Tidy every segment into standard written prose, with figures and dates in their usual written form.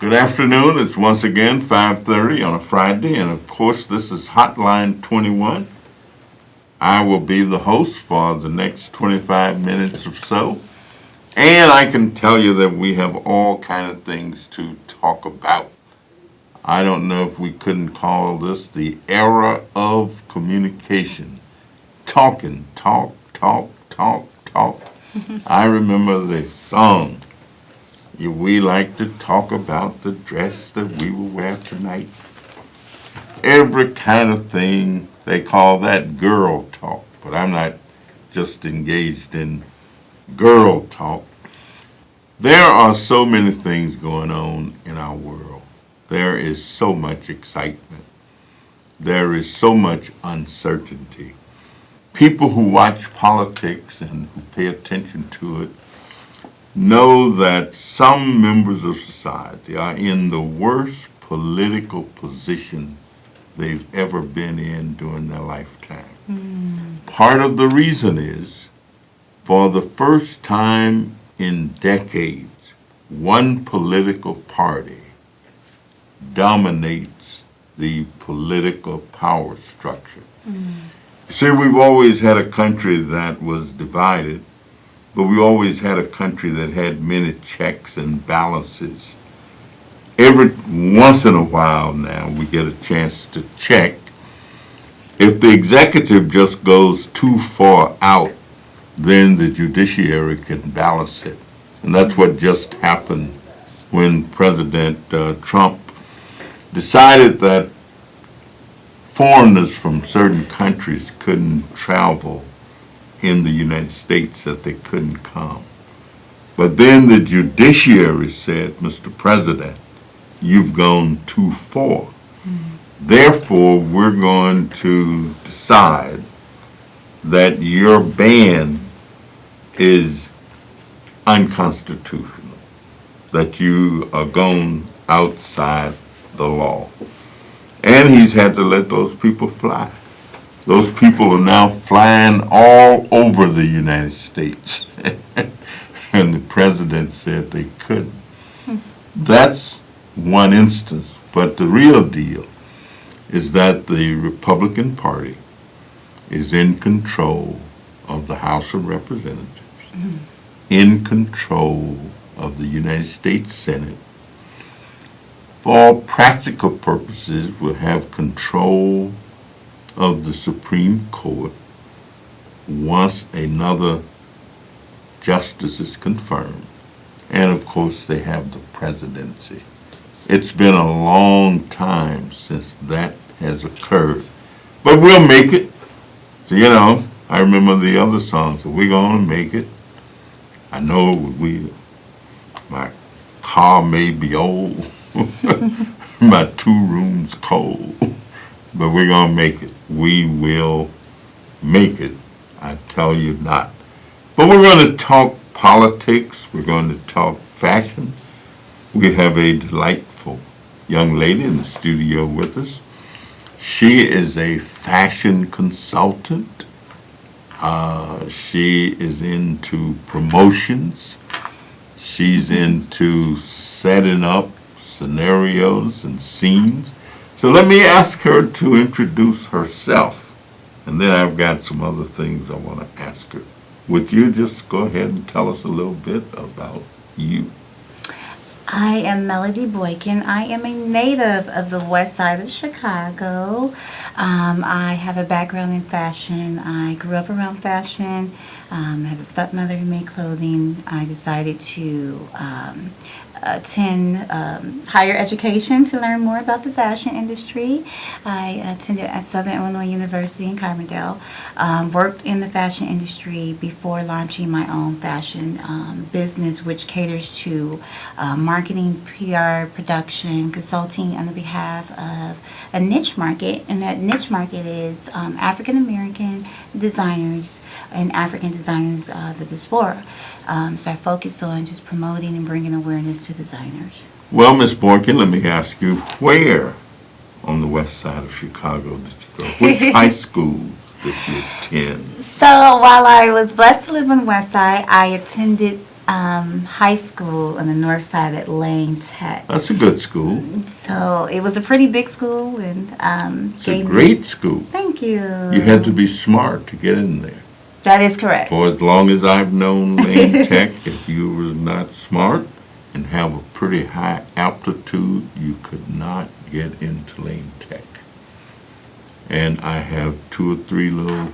Good afternoon. It's once again 5:30 on a Friday, and of course this is Hotline 21. I will be the host for the next 25 minutes or so, and I can tell you that we have all kind of things to talk about. I don't know if we couldn't call this the era of communication. Talking, talk, talk, talk, talk. I remember the song. We like to talk about the dress that we will wear tonight. Every kind of thing, they call that girl talk, but I'm not just engaged in girl talk. There are so many things going on in our world. There is so much excitement. There is so much uncertainty. People who watch politics and who pay attention to it know that some members of society are in the worst political position they've ever been in during their lifetime. Part of the reason is, for the first time in decades, one political party dominates the political power structure. See, we've always had a country that was divided, but we always had a country that had many checks and balances. Every once in a while now, we get a chance to check. If the executive just goes too far out, then the judiciary can balance it. And that's what just happened when President Trump decided that foreigners from certain countries couldn't travel in the United States, that they couldn't come. But then the judiciary said, Mr. President, you've gone too far. Therefore, we're going to decide that your ban is unconstitutional, that you are going outside the law. And he's had to let those people fly. Those people are now flying all over the United States. And the president said they couldn't. That's one instance. But the real deal is that the Republican Party is in control of the House of Representatives, in control of the United States Senate. For all practical purposes, will have control of the Supreme Court once another justice is confirmed. And of course, they have the presidency. It's been a long time since that has occurred. But we'll make it. So, I remember the other songs. So we're going to make it. I know my car may be old. My 2 rooms cold. But we're going to make it. We will make it. I tell you not. But we're going to talk politics. We're going to talk fashion. We have a delightful young lady in the studio with us. She is a fashion consultant. She is into promotions. She's into setting up scenarios and scenes. So let me ask her to introduce herself, and then I've got some other things I want to ask her. Would you just go ahead and tell us a little bit about you? I am Melody Boykin. I am a native of the west side of Chicago. I have a background in fashion. I grew up around fashion. I had a stepmother who made clothing. I decided to attend higher education to learn more about the fashion industry. I attended at Southern Illinois University in Carbondale, worked in the fashion industry before launching my own fashion business, which caters to marketing, PR, production, consulting on the behalf of a niche market, and that niche market is African American designers and African designers of the diaspora. So I focused on just promoting and bringing awareness to designers. Well, Ms. Boykin, let me ask you, where on the west side of Chicago did you go? Which high schools did you attend? So while I was blessed to live on the west side, I attended high school on the north side at Lane Tech. That's a good school. So it was a pretty big school, and It's a great school. Thank you. You had to be smart to get in there. That is correct. For as long as I've known Lane Tech, if you were not smart and have a pretty high altitude, you could not get into Lane Tech. And I have 2 or 3 little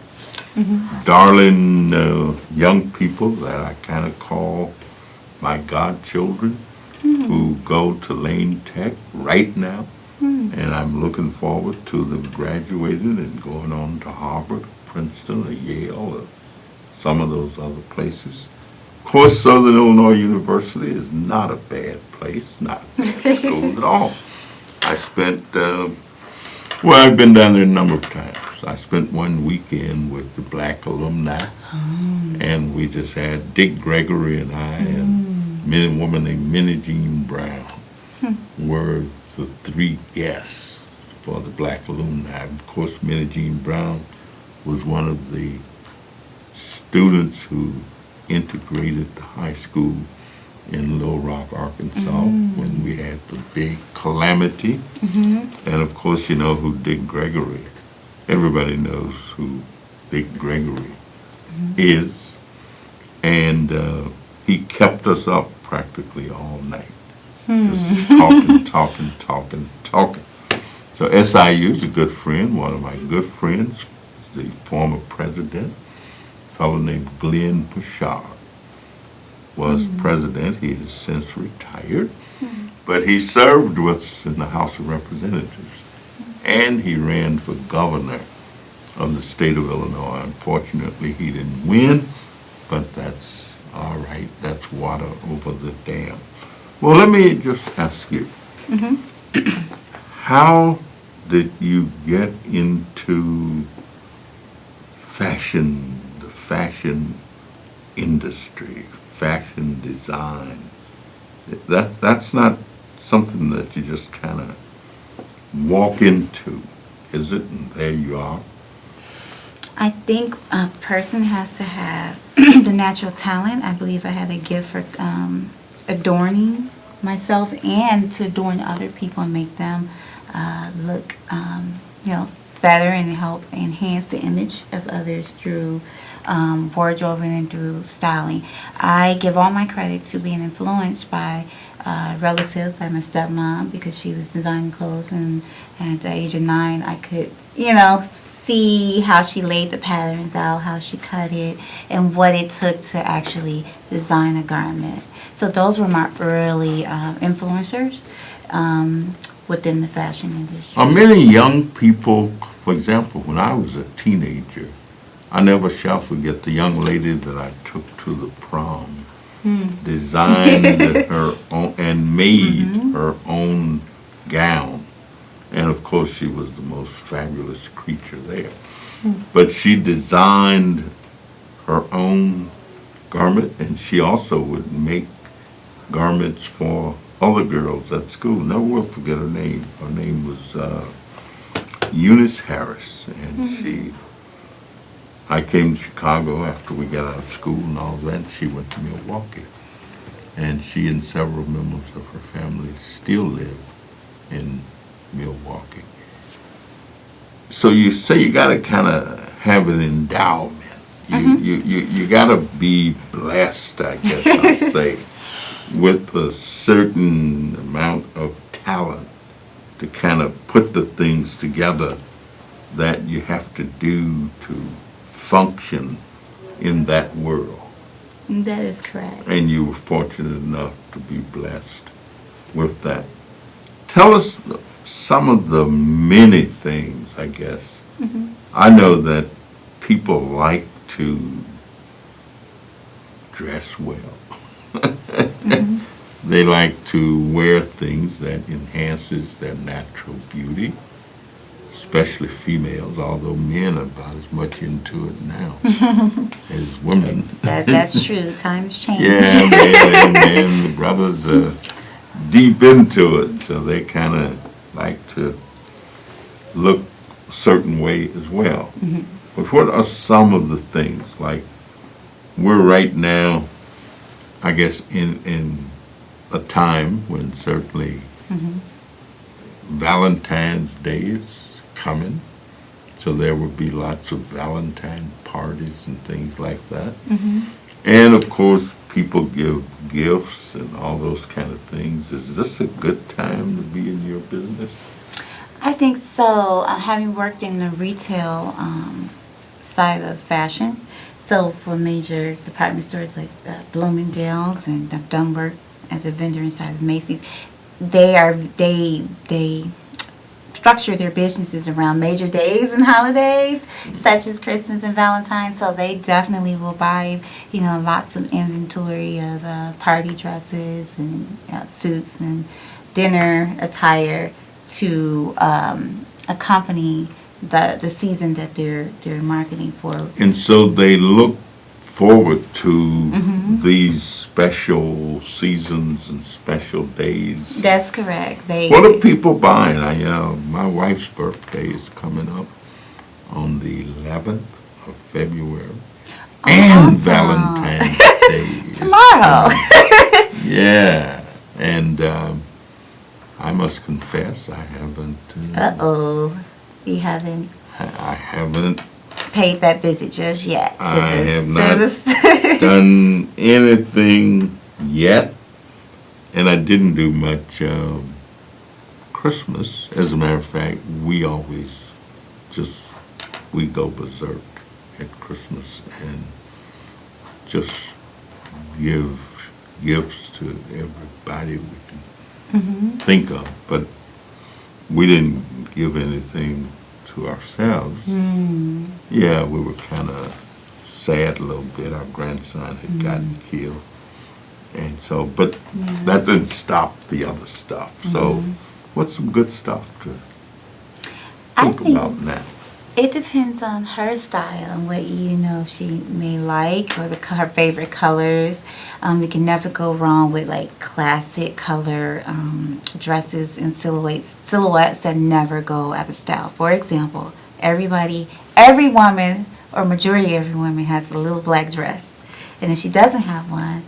darling young people that I kind of call my godchildren who go to Lane Tech right now. And I'm looking forward to them graduating and going on to Harvard, Princeton, or Yale, or some of those other places. Of course, Southern Illinois University is not a bad place, not a bad school at all. I spent, I've been down there a number of times. I spent one weekend with the black alumni, and we just had Dick Gregory and I and a woman named Minnie Jean Brown were the 3 guests for the black alumni. Of course, Minnie Jean Brown was one of the students who integrated the high school in Little Rock, Arkansas, when we had the big calamity. And of course, you know who Dick Gregory, everybody knows who Dick Gregory is. And he kept us up practically all night, just talking. So SIU is a good friend, one of my good friends, the former president, a fellow named Glenn Bouchard was president. He has since retired, but he served with us in the House of Representatives, and he ran for governor of the state of Illinois. Unfortunately, he didn't win, but that's all right. That's water over the dam. Well, let me just ask you, how did you get into fashion, the fashion industry, fashion design? That's not something that you just kind of walk into, is it? And there you are. I think a person has to have the natural talent. I believe I had a gift for adorning myself and to adorn other people and make them look, better and help enhance the image of others through wardrobing and through styling. I give all my credit to being influenced by a relative, by my stepmom, because she was designing clothes, and at the age of 9, I could, see how she laid the patterns out, how she cut it, and what it took to actually design a garment. So those were my early influencers within the fashion industry. Many young people, for example, when I was a teenager, I never shall forget the young lady that I took to the prom, designed her own and made her own gown. And of course, she was the most fabulous creature there. But she designed her own garment, and she also would make garments for other girls at school. Never will forget her name. Her name was Eunice Harris, and I came to Chicago after we got out of school and all that, and she went to Milwaukee. And she and several members of her family still live in Milwaukee. So you say you got to kind of have an endowment. You got to be blessed, I guess I'll say, with a certain amount of talent to kind of put the things together that you have to do to function in that world. That is correct. And you were fortunate enough to be blessed with that. Tell us some of the many things, I guess. I know that people like to dress well. They like to wear things that enhances their natural beauty, especially females, although men are about as much into it now as women. That's true. Times change. Yeah, man, the brothers are deep into it, so they kind of like to look a certain way as well. But what are some of the things, like we're right now, I guess in a time when certainly Valentine's Day is coming, so there would be lots of Valentine parties and things like that. And of course, people give gifts and all those kind of things. Is this a good time to be in your business? I think so. Having worked in the retail side of fashion, so for major department stores like Bloomingdale's, and I've done work as a vendor inside of Macy's, they structure their businesses around major days and holidays, such as Christmas and Valentine's. So they definitely will buy, lots of inventory of party dresses and suits and dinner attire to accompany the season that they're marketing for. And so they look forward to these special seasons and special days. That's correct. What are people buying? My wife's birthday is coming up on the 11th of February. And awesome. Valentine's Day is tomorrow. Yeah. And I must confess, I haven't. You haven't I haven't. paid that visit just yet. I have not done anything yet, and I didn't do much Christmas. As a matter of fact, we go berserk at Christmas and just give gifts to everybody we can think of, but we didn't give anything to ourselves. Yeah, we were kind of sad a little bit. Our grandson had gotten killed. And so, but that didn't stop the other stuff. So, what's some good stuff to think about now? It depends on her style and what she may like, or her favorite colors. You can never go wrong with like classic color dresses and silhouettes that never go out of style. For example, every woman, or majority of every woman, has a little black dress, and if she doesn't have one,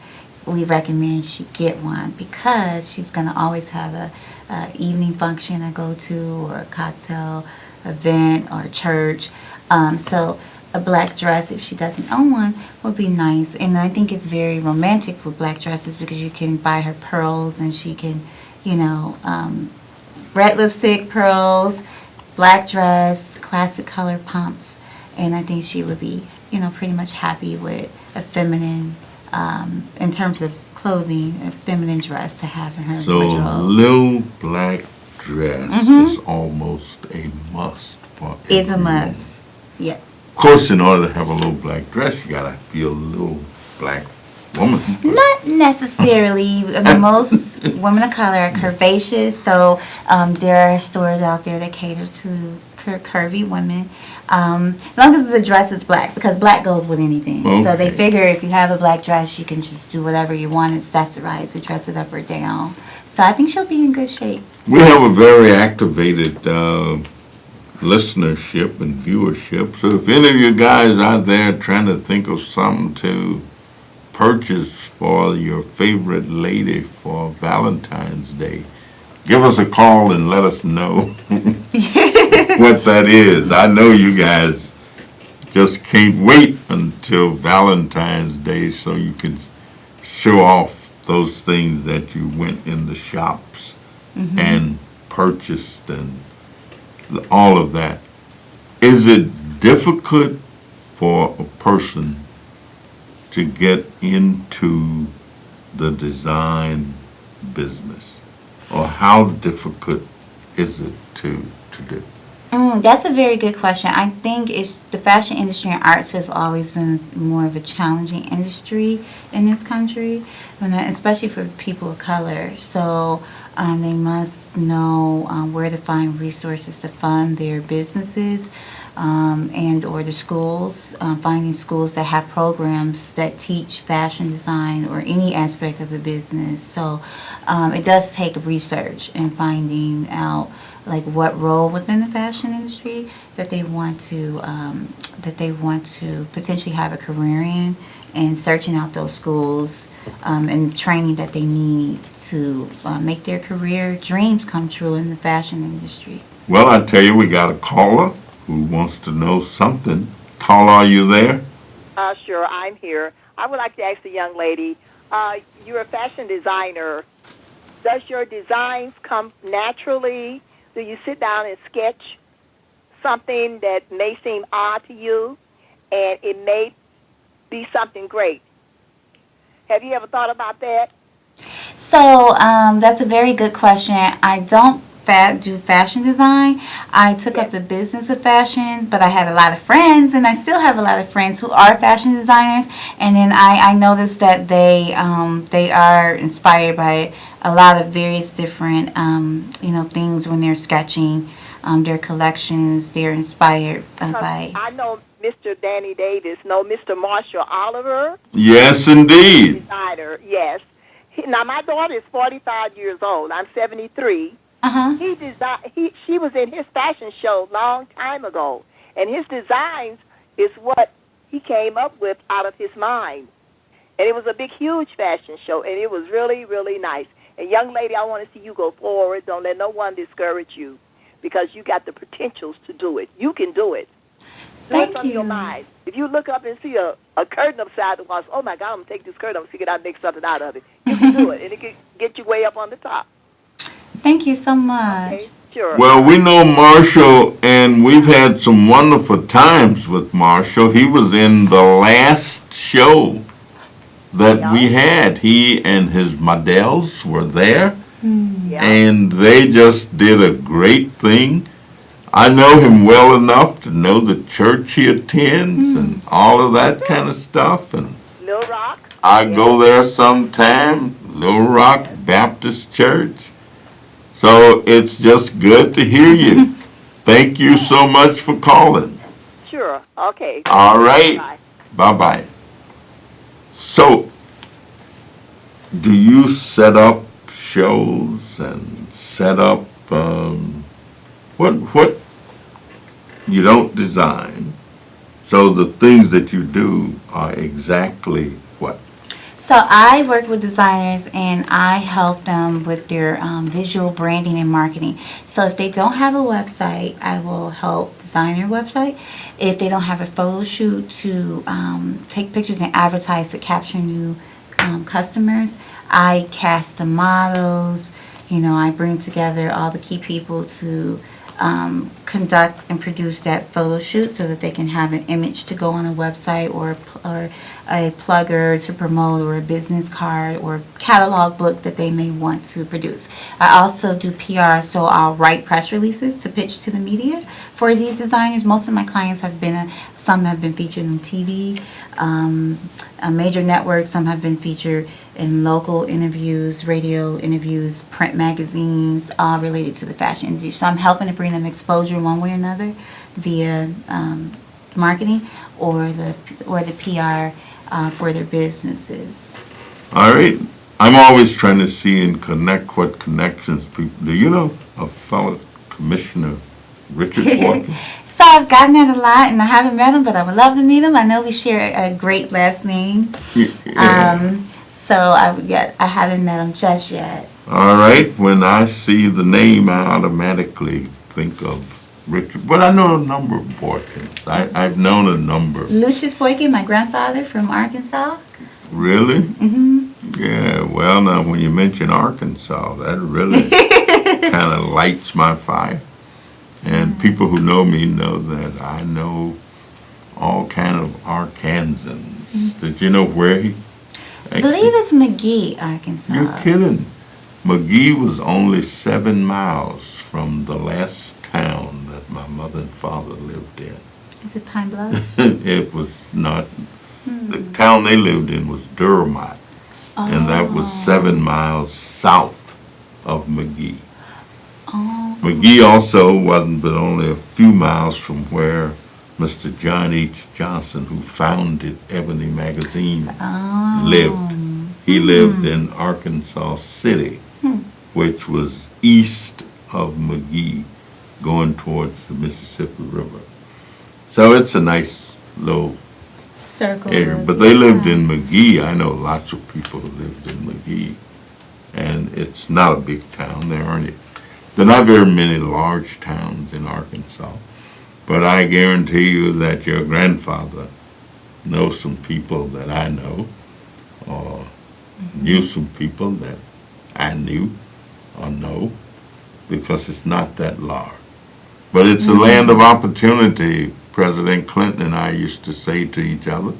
we recommend she get one, because she's going to always have a evening function to go to, or a cocktail event, or church. So a black dress, if she doesn't own one, would be nice. And I think it's very romantic with black dresses, because you can buy her pearls, and she can, red lipstick, pearls, black dress, classic color pumps. And I think she would be, pretty much happy with a feminine, in terms of clothing, a feminine dress to have in her wardrobe. Little black dress is almost a must for It's a must. Yeah. Of course, in order to have a little black dress, you gotta be a little black woman. Not necessarily. Most women of color are curvaceous, so there are stores out there that cater to curvy women. As long as the dress is black, because black goes with anything. Okay. So they figure if you have a black dress, you can just do whatever you want, accessorize it, dress it up or down. So I think she'll be in good shape. We have a very activated listenership and viewership. So if any of you guys out there trying to think of something to purchase for your favorite lady for Valentine's Day, give us a call and let us know what that is. I know you guys just can't wait until Valentine's Day so you can show off those things that you went in the shops and purchased and all of that. Is it difficult for a person to get into the design business? Or how difficult is it to do? That's a very good question. I think the fashion industry and arts has always been more of a challenging industry in this country, especially for people of color. So they must know where to find resources to fund their businesses, and or the schools, finding schools that have programs that teach fashion design or any aspect of the business. So it does take research and finding out like what role within the fashion industry that they want to that they want to potentially have a career in, and searching out those schools and training that they need to make their career dreams come true in the fashion industry. Well, I tell you, we got a caller who wants to know something. Caller, are you there? Sure, I'm here. I would like to ask the young lady, you're a fashion designer. Does your designs come naturally? Do you sit down and sketch something that may seem odd to you, and it may be something great? Have you ever thought about that? So that's a very good question. I don't do fashion design. I took up the business of fashion, but I had a lot of friends, and I still have a lot of friends who are fashion designers. And then I noticed that they are inspired by a lot of various different things when they're sketching their collections. They're inspired by. I know Mr. Danny Davis, know Mr. Marshall Oliver. Yes, indeed. Designer, yes. Now my daughter is 45 years old. I'm 73. She was in his fashion show long time ago, and his designs is what he came up with out of his mind. And it was a big, huge fashion show, and it was really, really nice. And young lady, I want to see you go forward. Don't let no one discourage you, because you got the potentials to do it. You can do it. Do it from your mind. If you look up and see a curtain upside the walls, oh my God, I'm going to take this curtain, I'm going to see if I can make something out of it. You can do it, and it can get you way up on the top. Thank you so much. Okay, sure. Well, we know Marshall, and we've had some wonderful times with Marshall. He was in the last show that we had. He and his models were there, and they just did a great thing. I know him well enough to know the church he attends and all of that kind of stuff. And Little Rock. I go there sometime, Little Rock Baptist Church. So it's just good to hear you. Thank you so much for calling. Sure. Okay. All right. Bye. Bye-bye. So, do you set up shows and set up, what you don't design, so the things that you do are exactly what? So I work with designers, and I help them with their visual branding and marketing. So if they don't have a website, I will help design their website. If they don't have a photo shoot to take pictures and advertise to capture new customers, I cast the models. I bring together all the key people to conduct and produce that photo shoot so that they can have an image to go on a website or a plugger to promote, or a business card or catalog book that they may want to produce. I also do PR, so I'll write press releases to pitch to the media for these designers. Most of my clients have been, some have been featured on TV, major networks, some have been featured in local interviews, radio interviews, print magazines, all related to the fashion industry. So I'm helping to bring them exposure one way or another via marketing or the PR for their businesses. All right. I'm always trying to see and connect what connections people. Do you know a fellow Commissioner Richard Walker? So I've gotten that a lot, and I haven't met him, but I would love to meet him. I know we share a great last name. Yeah. So I haven't met him just yet. All right. When I see the name, I automatically think of Richard. But I know a number of Boykins. I've known a number. Lucius Boykin, my grandfather from Arkansas. Really? Mm-hmm. Yeah. Well, now when you mention Arkansas, that really kind of lights my fire. And people who know me know that I know all kind of Arkansans. Did you know where he? I believe it's McGee, Arkansas. You're kidding. McGee was only 7 miles from the last town that my mother and father lived in. Is it Pine Bluff? It was not. The town they lived in was Durmont, and that was 7 miles south of McGee. Oh. McGee also wasn't but only a few miles from where Mr. John H. Johnson, who founded Ebony Magazine, lived. He lived in Arkansas City, which was east of McGee, going towards the Mississippi River. So it's a nice little Circle. area. But they lived in McGee. I know lots of people who lived in McGee. And it's not a big town. There are not very many large towns in Arkansas. But I guarantee you that your grandfather knows some people that I know, or knew some people that I knew or know, because it's not that large. But it's a land of opportunity, President Clinton and I used to say to each other.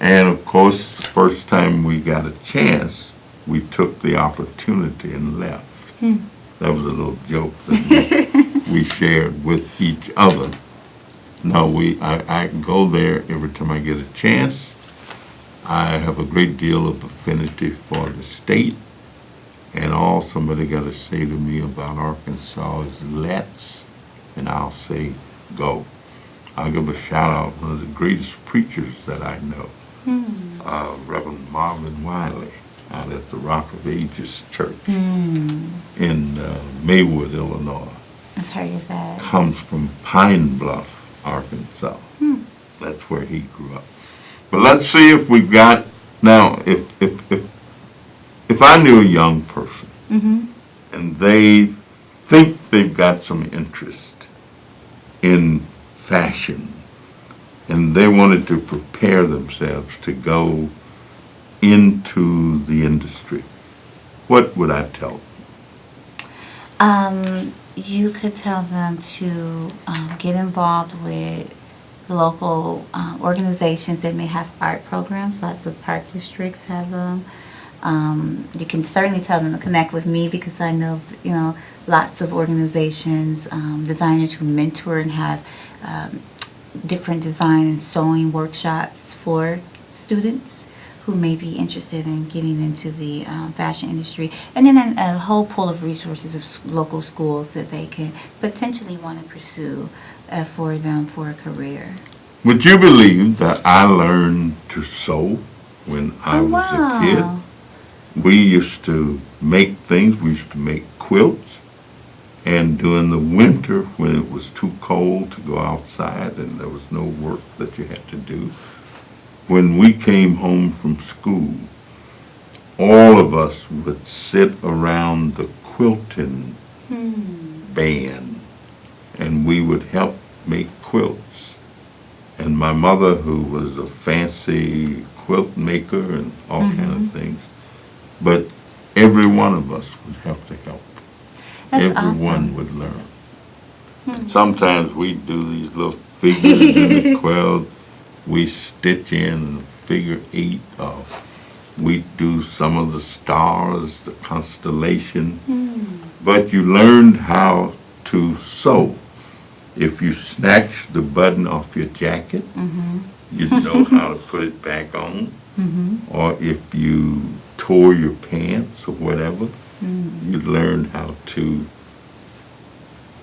And of course, the first time we got a chance, we took the opportunity and left. That was a little joke that we shared with each other. No, I go there every time I get a chance. I have a great deal of affinity for the state. And all somebody got to say to me about Arkansas is let's, and I'll say go. I'll give a shout out to one of the greatest preachers that I know, Reverend Marvin Wiley, out at the Rock of Ages Church in Maywood, Illinois. I've heard of that. Comes from Pine Bluff, Arkansas. That's where he grew up. But let's see if we've got, now, if I knew a young person and they think they've got some interest in fashion and they wanted to prepare themselves to go into the industry, what would I tell them? You could tell them to get involved with local organizations that may have art programs. Lots of park districts have them. You can certainly tell them to connect with me because I know, lots of organizations, designers who mentor and have different design and sewing workshops for students who may be interested in getting into the fashion industry. And then a whole pool of resources of local schools that they can potentially want to pursue for them for a career. Would you believe that I learned to sew when I was a kid? We used to make things. We used to make quilts. And during the winter, when it was too cold to go outside and there was no work that you had to do, when we came home from school, all of us would sit around the quilting band and we would help make quilts. And my mother, who was a fancy quilt maker and all kind of things, but every one of us would have to help. That's Everyone awesome. would learn. And sometimes we'd do these little figures in the quilt. We stitch in a figure 8. We do some of the stars, the constellation. But you learned how to sew. If you snatched the button off your jacket, you'd know how to put it back on. Or if you tore your pants or whatever, you'd learn how to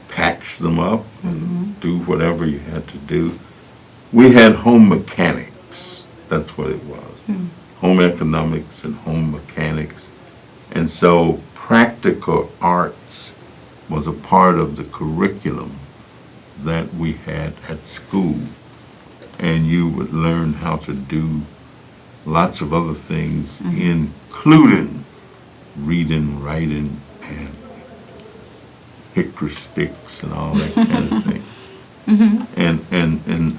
patch them up and do whatever you had to do. We had home mechanics. That's what it was. Home economics and home mechanics. And so practical arts was a part of the curriculum that we had at school. And you would learn how to do lots of other things, including reading, writing, and hickory sticks and all that kind of thing. And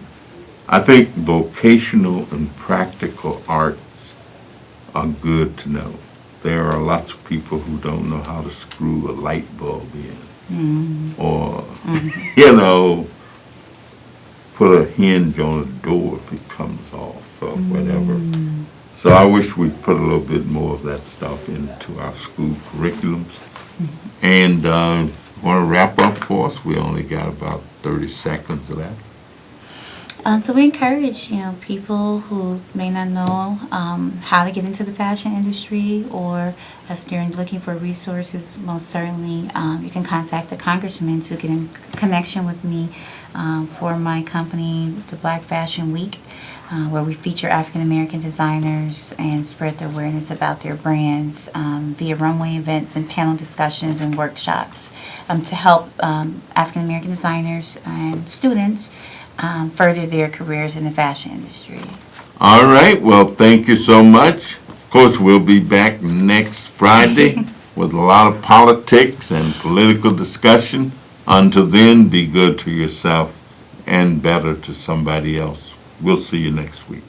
I think vocational and practical arts are good to know. There are lots of people who don't know how to screw a light bulb in, or put a hinge on a door if it comes off or whatever. So I wish we'd put a little bit more of that stuff into our school curriculums. And want to wrap up for us? We only got about 30 seconds left. So we encourage, people who may not know how to get into the fashion industry, or if they're looking for resources, most certainly you can contact the Congressman to get in connection with me for my company, the Black Fashion Week, where we feature African American designers and spread the awareness about their brands via runway events and panel discussions and workshops to help African American designers and students further their careers in the fashion industry. All right, well, thank you so much. Of course, we'll be back next Friday with a lot of politics and political discussion. Until then, be good to yourself and better to somebody else. We'll see you next week.